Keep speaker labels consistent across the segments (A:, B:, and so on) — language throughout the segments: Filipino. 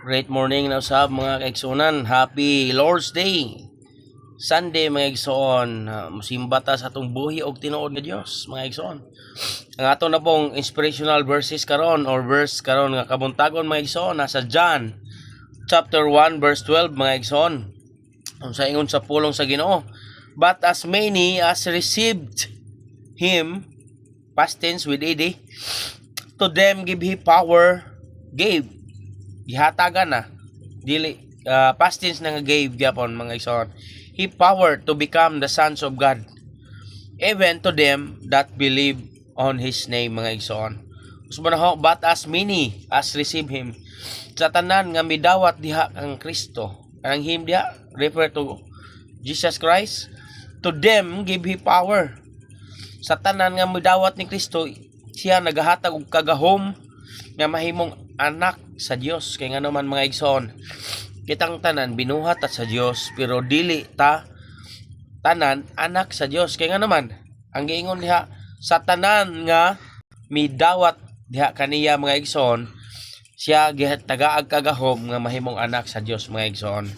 A: Great morning na usab mga kaigsunan. Happy Lord's Day. Sunday mga igsoon. Musimba ta sa atong buhi og tinuod nga Dios mga igsoon. Ang ato na pong inspirational verses karon or verse karon nga kabuntagon mga igsoon nasa John chapter 1 verse 12 mga igsoon. Unsa ingon sa pulong sa Ginoo? But as many as received him, past tense with ed, to them give he power, gave gihatagan na dili past tense na nga gave gyapon mga igsoon. He power to become the sons of God, even to them that believe on his name mga igsoon. But as many as receive him, sa tanan nga midawat diha ang Kristo, ang him diha refer to Jesus Christ, to them give he power. Sa tanan nga midawat ni Kristo, siya nagahatag og kagahom nga mahimong anak sa Dios. Kay nga naman mga igsoon, kitang tanan binuhat ta sa Dios pero dili ta tanan anak sa Dios. Kay nga naman ang giingon diha, sa tanan nga midawat diha kaniya mga igsoon, siya gihatagaag kagahom nga mahimong anak sa Dios mga igsoon.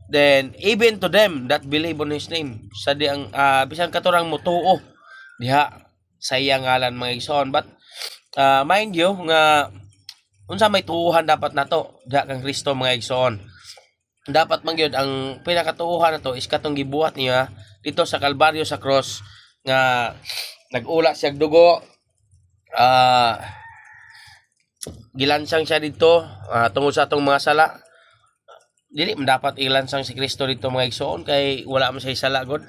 A: Then even to them that believe on his name, sa di ang bisan katurang motuo diha sa iya ngalan mga igsoon. But mind you nga unsa may tuuhan dapat nato diha kang Kristo mga igsoon. Dapat man gyud ang pinakatuuhan nato is katong gibuhat niya dito sa Kalbaryo sa cross nga nag-ula siya dugo, gilansang siya dito tungod sa atong mga sala. Dili man dapat ilansang si Kristo dito mga igsoon kay wala man siya sala god.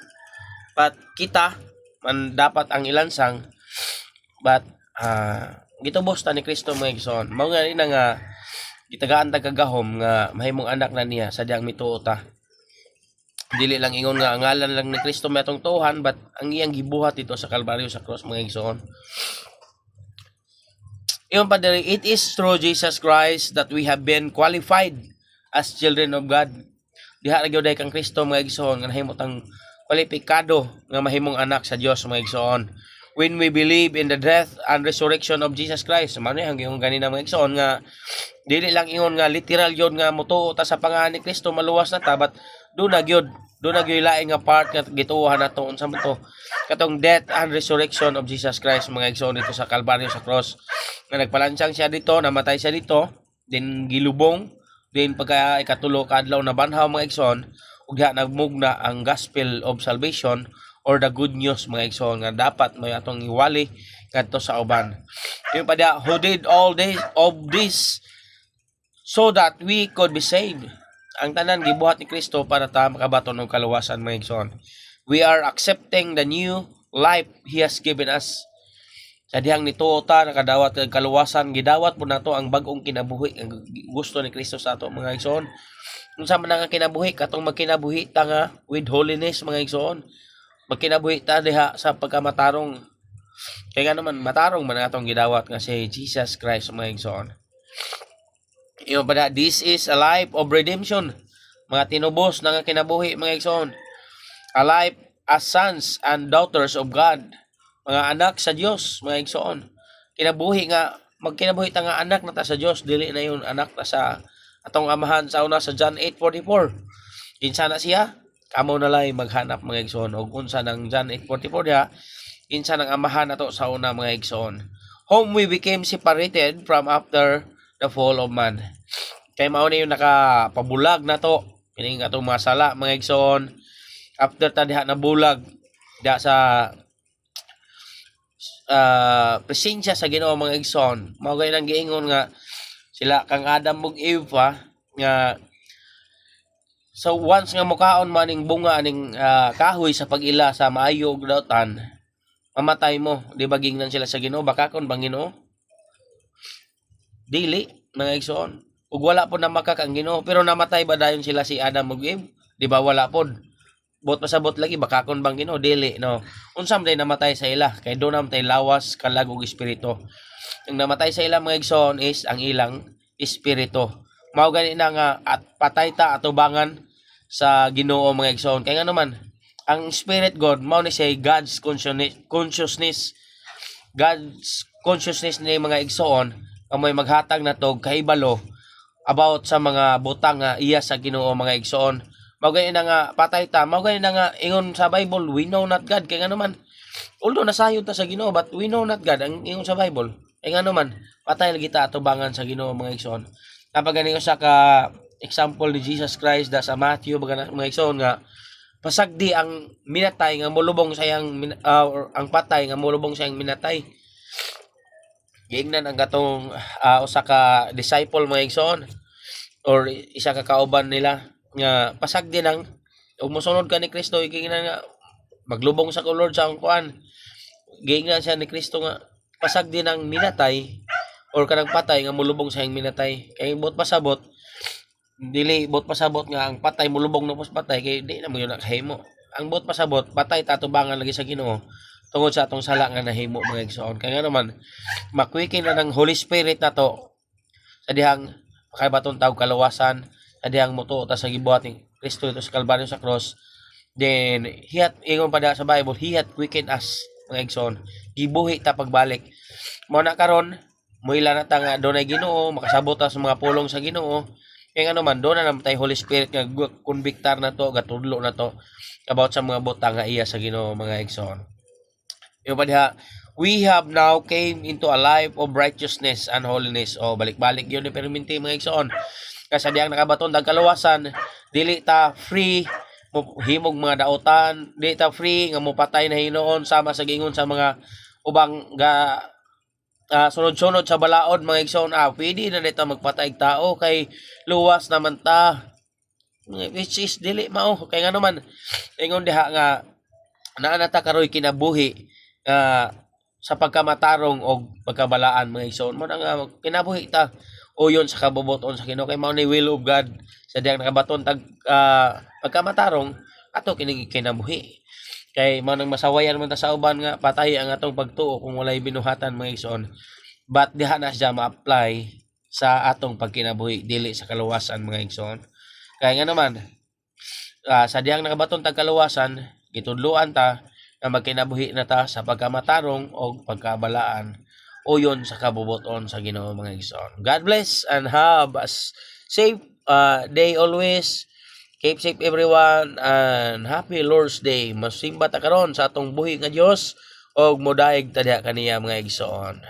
A: But kita man dapat ang ilansang, but gitubos ta ni Kristo mga igsoon. Mao nga ina nga gitagaan ta kagahom nga mahimong anak na niya sa diyang mituo ta. Dili lang ingon nga ang ngalan lang ni Kristo may atong tuhan, but ang iyang gibuhat dito sa Kalbaryo sa cross mga igsoon. Iyon pa diri, it is through Jesus Christ that we have been qualified as children of God. Diha ra gyud kang Kristo mga igsoon nga nahimot ang kwalipikado nga mahimong anak sa Dios mga igsoon. When we believe in the death and resurrection of Jesus Christ, mano hanggang ganina mga igsoon nga dili lang ingon nga literal yun nga motuo ta sa pangalan ni Kristo maluwas na ta, but do na gyud laing nga part nga gituohan nato unsa man to katong death and resurrection of Jesus Christ mga igsoon dito sa Kalbaryo sa cross nga nagpalansang siya dito, namatay siya dito, then gilubong, then pagka ikatulo ka adlaw na banhaw mga igsoon ug diha nagmugna ang gospel of salvation or the good news mga igsoon nga dapat may atong iwali kadto sa uban. Yung pa diha, who did all of this so that we could be saved. Ang tanan gibuhat ni Kristo para ta makabaton og kaluwasan mga igsoon. We are accepting the new life he has given us. Sa dihang nituo ta nakadawat og kaluwasan, gidawat po nato ang bag-ong kinabuhi ang gusto ni Kristo sa ato mga igsoon. Unsa man nga kinabuhi katong magkinabuhi ta nga with holiness mga igsoon. Magkinabuhi ta diha sa pagkamatarong. Kaya nga naman matarong man atong gidawat nga si Jesus Christ mga igsoon. Iyo ba this is a life of redemption. Mga tinubos na nga kinabuhi mga igsoon. A life as sons and daughters of God. Mga anak sa Dios mga igsoon. Kinabuhi nga magkinabuhi ta nga anak na ta sa Dios, dili na yun anak ta sa atong amahan sa una sa John 8:44. Kinsa na siya? Kamo na lay maghanap mga igsoon og unsa nang John 8:44 diha, kinsa nang amahan nato sa una mga igsoon. Whom we became separated from after the fall of man. Kay mao ni yung nakapabulag nato kining atong mga sala mga igsoon. After ta diha nabulag diha sa presensya sa Ginoo mga igsoon, mao gay nang giingon nga sila kang Adam ug Eve nga so once nga mukaon man ning bunga ning kahoy sa pag-ila sa maayo ug dautan, mamatay mo. Di ba gingnan sila sa Ginoo? Bakakon bang Ginoo? Dili mga igsoon. Ug wala po namakak ang Ginoo, pero namatay ba dayon sila si Adam ug Eve? Di ba wala pod. Bot pasabot lagi bakakon bang Ginoo? Dili no. Unsa man namatay sa ila kay do namatay lawas kalag ug espiritu. Ang namatay sa ila mga igsoon is ang ilang espiritu. Mao gani na nga at patay ta atubangan sa Ginoo mga igsoon. Kaya nga naman ang spirit God mao ni say God's consciousness. God's consciousness ni mga igsoon amoy maghatag na to kahibalo about sa mga butang nga iya sa Ginoo mga igsoon. Mao gani na nga patay ta, mao gani na nga ingon sa Bible, we know not God kay ngano man. Although nasayod ta sa Ginoo but we know not God ang ingon sa Bible. Kay ngano man patay lagi ta atubangan sa Ginoo mga igsoon. Kapag gani usa ka example ni Jesus Christ da sa Matthew mga igsoon nga pasagdi ang minatay nga molubong sa iyang ang patay nga molubong sa iyang minatay. Giingnan ang gatong usa ka disciple mga igsoon or isa ka kauban nila nga pasagdi nang ug mosunod ka ni Kristo giingnan nga maglubong sa Lord sa akong kuan. Giingnan siya ni Kristo nga pasagdi nang minatay or kanang patay nga molubong sa iyang minatay. Kay bot pasabot dili bot pasabot nga ang patay mulubong na pos patay kay di na mo yun nakahimo. Ang bot pasabot patay tatubangan lagi sa Ginoo tungod sa atong sala nga nahimo mga igsoon. Kaya nga naman makwikin na ng Holy Spirit nato sa dihang makaibaton tawag kalawasan sa dihang motuo ta sa gibuhat ni Kristo ito sa Kalbaryo sa cross. Then hiyat ingon pa da sa Bible, he hath quickened us mga igsoon. Gibuhi ta pagbalik. Mao na karon moila na ta nga dunay Ginoo, makasabot ta sa mga pulong sa Ginoo. Kaya nga naman, doon na naman tayo Holy Spirit nga convictar na to, gatudlo na to about sa mga butang nga iya sa Ginoo mga igsoon. Yung pa diha, we have now came into a life of righteousness and holiness. O balik-balik yun ni perminti mga igsoon. Kasi diyang nakabaton dag kalawasan, dili ta free himog mga daotan, dili ta free nga mopatay na hinoon sama sa gingon sa mga ubang ga sunod-sunod sa balaod mga igsoon. Pwede na dito magpatay tao kay luwas naman ta, which is dili mao. Kay nga naman ingon diha nga naa na ta karoy kinabuhi sa pagkamatarong o pagkabalaan mga igsoon. Mo na nga kinabuhi ta uyon sa kabubuton sa Ginoo kay mao ni will of God sa diyang nakabaton tag pagkamatarong ato kini kinabuhi. Kay mao nang masawayan man ta sa uban nga patay ang atong pagtuo kung walay binuhatan mga igsoon. But diha na siya ma-apply sa atong pagkinabuhi dili sa kaluwasan mga igsoon. Kaya nga naman sa dihang nakabaton tag kaluwasan gitudloan ta nga magkinabuhi na ta sa pagkamatarong o pagkabalaan uyon sa kabubuton sa Ginoo mga igsoon. God bless and have a safe day always. Keep safe everyone and happy Lord's Day. Masimba ta karon sa atong buhi nga Dios og modaig ta diha kaniya mga igsoon.